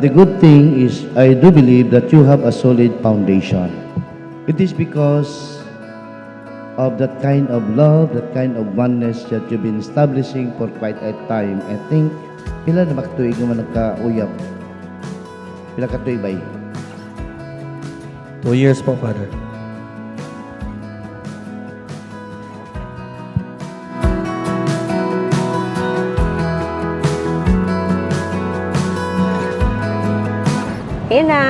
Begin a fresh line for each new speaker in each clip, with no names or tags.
But the good thing is, I do believe that you have a solid foundation. It is because of that kind of love, that kind of oneness that you've been establishing for quite a time. I think, pila na makatuig naman nagka-uyab? Pila katuig ba?
2 years po, Father.
Ayun na,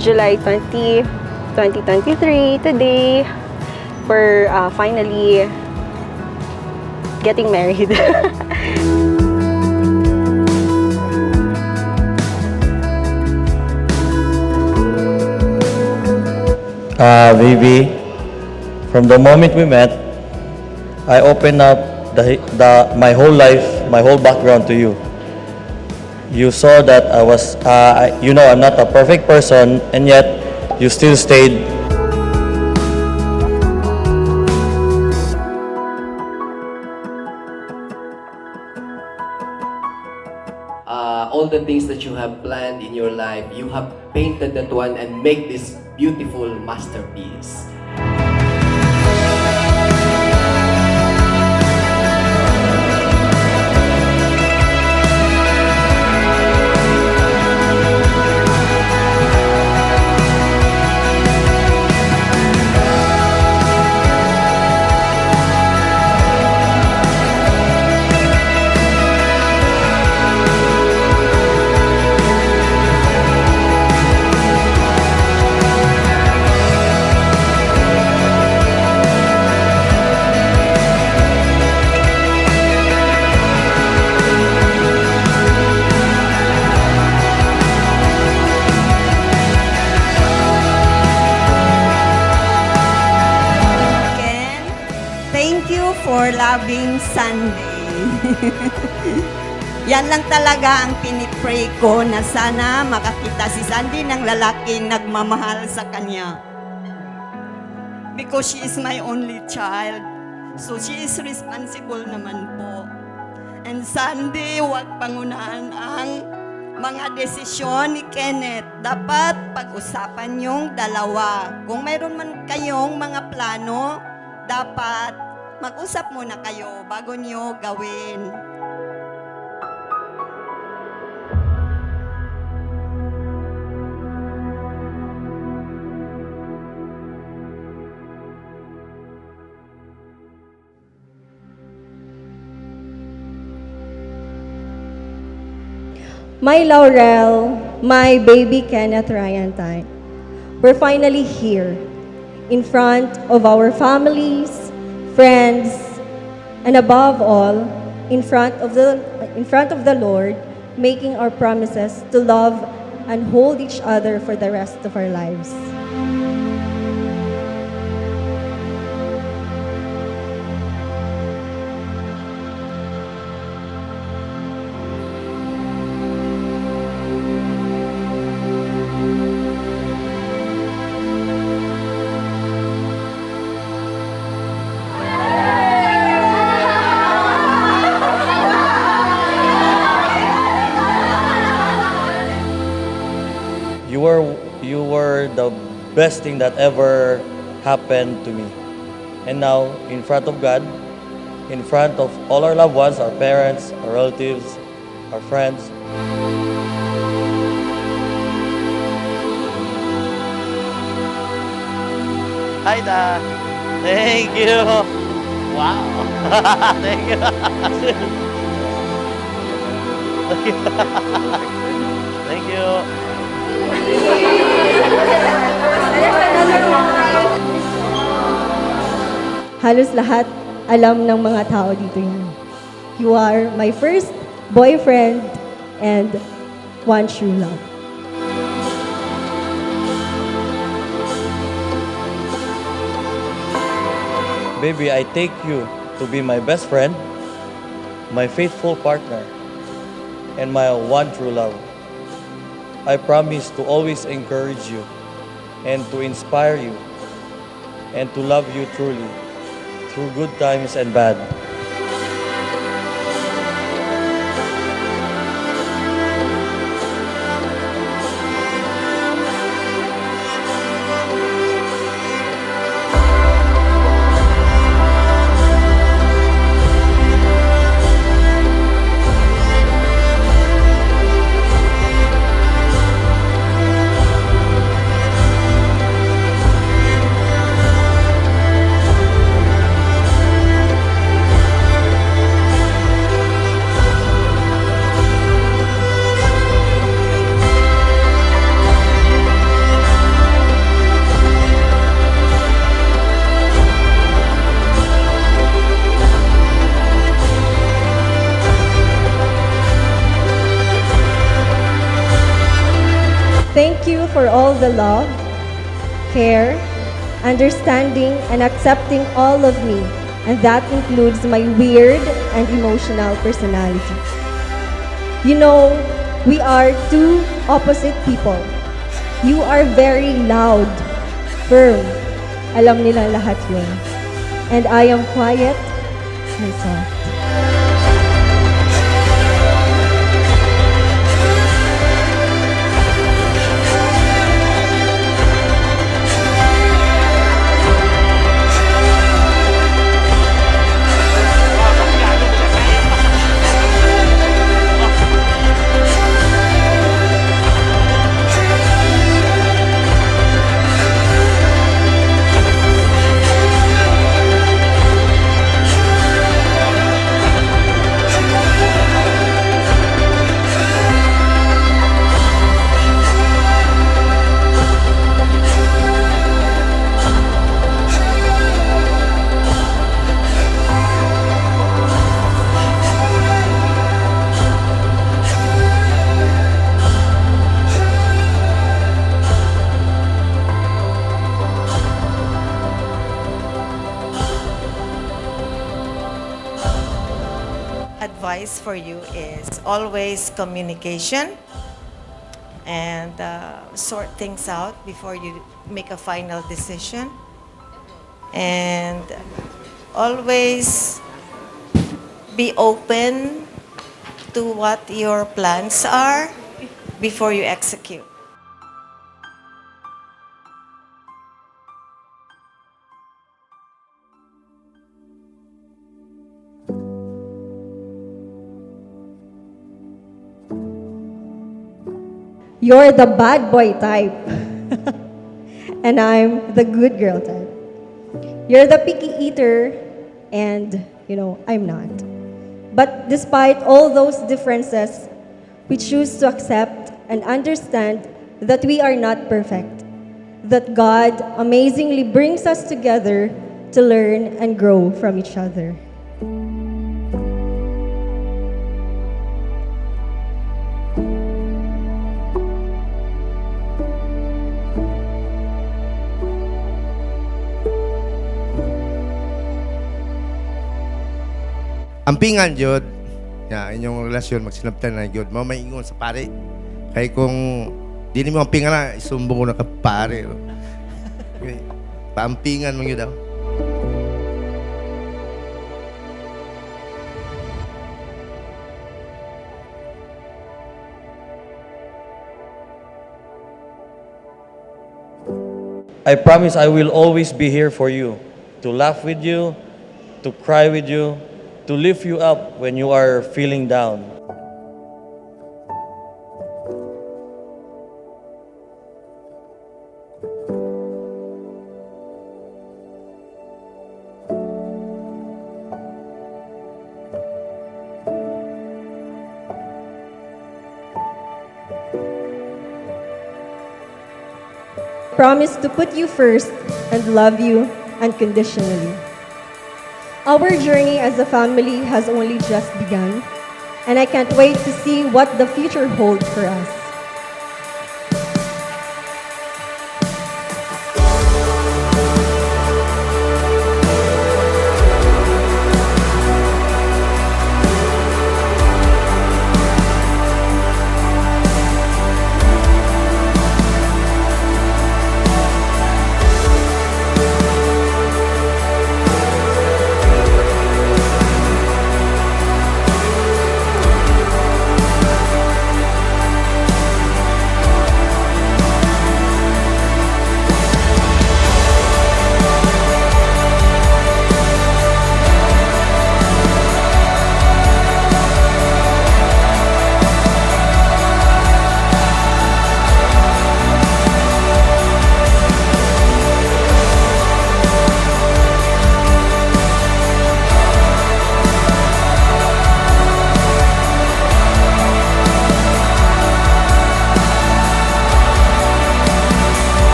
July 20, 2023, today, we're finally getting married.
Baby, from the moment we met, I opened up my whole life, my whole background to you. You saw that I was, I'm not a perfect person, and yet you still stayed.
All the things that you have planned in your life, you have painted that one and make this beautiful masterpiece.
Ken, thank you for loving Sunday. Yan lang talaga ang pinipray ko na sana makakita si Sandy ng lalaking nagmamahal sa kanya. Because she is my only child. So she is responsible naman po. And Sandy, huwag pangunahan ang mga desisyon ni Kenneth. Dapat pag-usapan yung dalawa. Kung mayroon man kayong mga plano, dapat mag-usap muna kayo bago nyo gawin.
My Laurel, my baby Kenneth Ryantine, we're finally here in front of our families, friends, and above all, in front of the Lord, making our promises to love and hold each other for the rest of our lives.
You were the best thing that ever happened to me. And now, in front of God, in front of all our loved ones, our parents, our relatives, our friends, hi, Da. Thank you. Wow. Thank you. Thank you.
Halos lahat alam ng mga tao dito yan. You are my first boyfriend and one true love.
Baby, I take you to be my best friend, my faithful partner, and my one true love. I promise to always encourage you and to inspire you and to love you truly through good times and bad.
for all the love, care, understanding, and accepting all of me, and that includes my weird and emotional personality. You know, we are two opposite people. You are very loud, firm. Alam nila lahat yun. And I am quiet and soft.
Advice for you is always communication and sort things out before you make a final decision. And always be open to what your plans are before you execute.
You're the bad boy type. And I'm the good girl type. You're the picky eater, and, I'm not. But despite all those differences, we choose to accept and understand that we are not perfect. That God amazingly brings us together to learn and grow from each other.
Ampingan jud. Ya, inyong relasyon magsinabtan na jud. Mao may ingon sa pare. Kay kung di mo ampingan na isumbong ko na ka pare. Okay. Paampingan mo yun daw.
I promise I will always be here for you, to laugh with you, to cry with you, to lift you up when you are feeling down.
Promise to put you first and love you unconditionally. Our journey as a family has only just begun, and I can't wait to see what the future holds for us.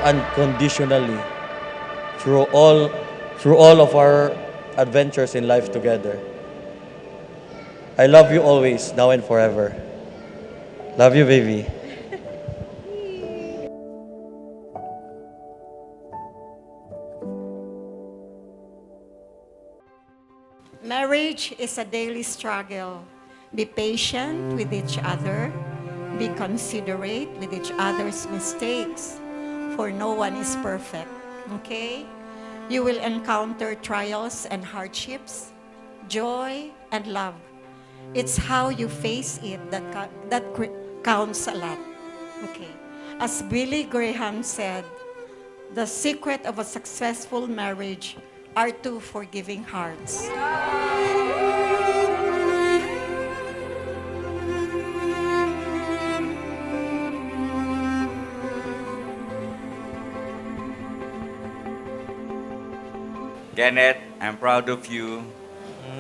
unconditionally through all of our adventures in life together. I love you always, now and forever. Love you, baby.
Marriage is a daily struggle. Be patient with each other. Be considerate with each other's mistakes. For no one is perfect. Okay? You will encounter trials and hardships, joy and love. It's how you face it that counts a lot. Okay. As Billy Graham said, the secret of a successful marriage are two forgiving hearts.
Kenneth, I'm proud of you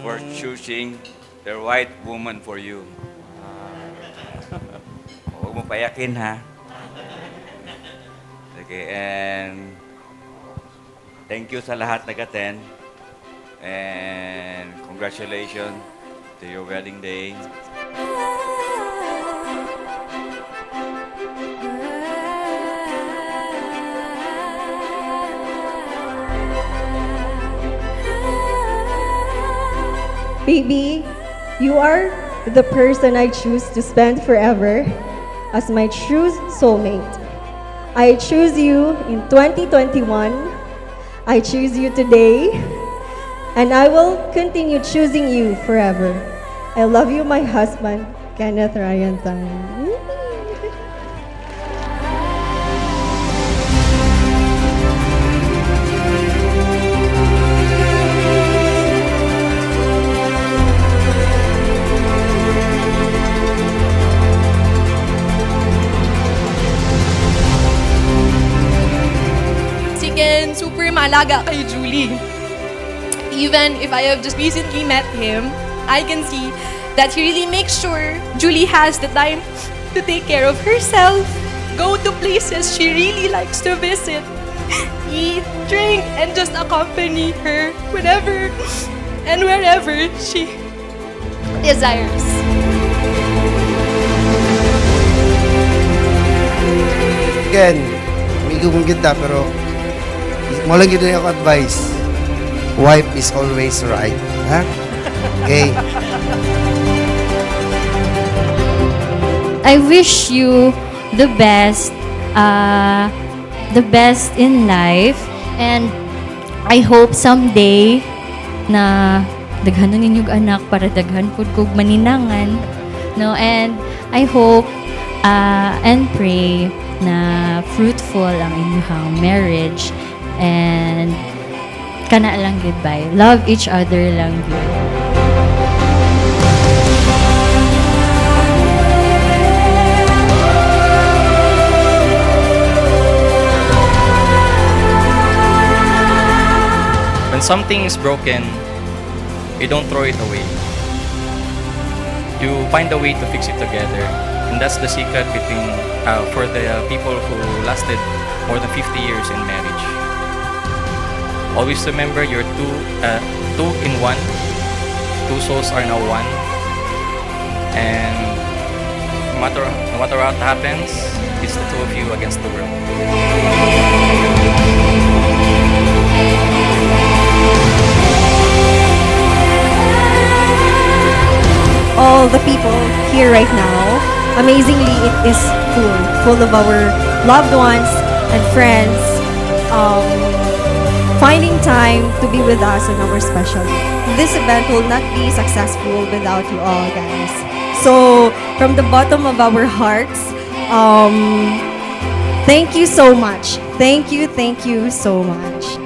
for choosing the right woman for you. Huwag mo payakin, ha? Okay, and thank you sa lahat nag-attend. And congratulations to your wedding day.
Baby, you are the person I choose to spend forever as my true soulmate. I choose you in 2021. I choose you today. And I will continue choosing you forever. I love you, my husband, Kenneth Ryan Tan.
Si Ken, super malaga kay Julie. Even if I have just recently met him, I can see that he really makes sure Julie has the time to take care of herself, go to places she really likes to visit, eat, drink, and just accompany her whenever and wherever she desires.
Again, amigo kong kita pero mo lang yun ako advice. Wife is always right. Ha? Okay.
I wish you the best in life, and I hope someday na daghan na ninyong anak para daghan pud kog maninangan, no? And I hope and pray na fruitful ang inyong marriage, and kana lang goodbye. Love each other lang yun.
When something is broken, you don't throw it away. You find a way to fix it together. And that's the secret for the people who lasted more than 50 years in marriage. Always remember you're two in one. Two souls are now one. And no matter what happens, it's the two of you against the world.
All the people here right now, amazingly, it is full of our loved ones and friends, finding time to be with us on our special day. This event will not be successful without you all, guys. So, from the bottom of our hearts, thank you so much. Thank you so much.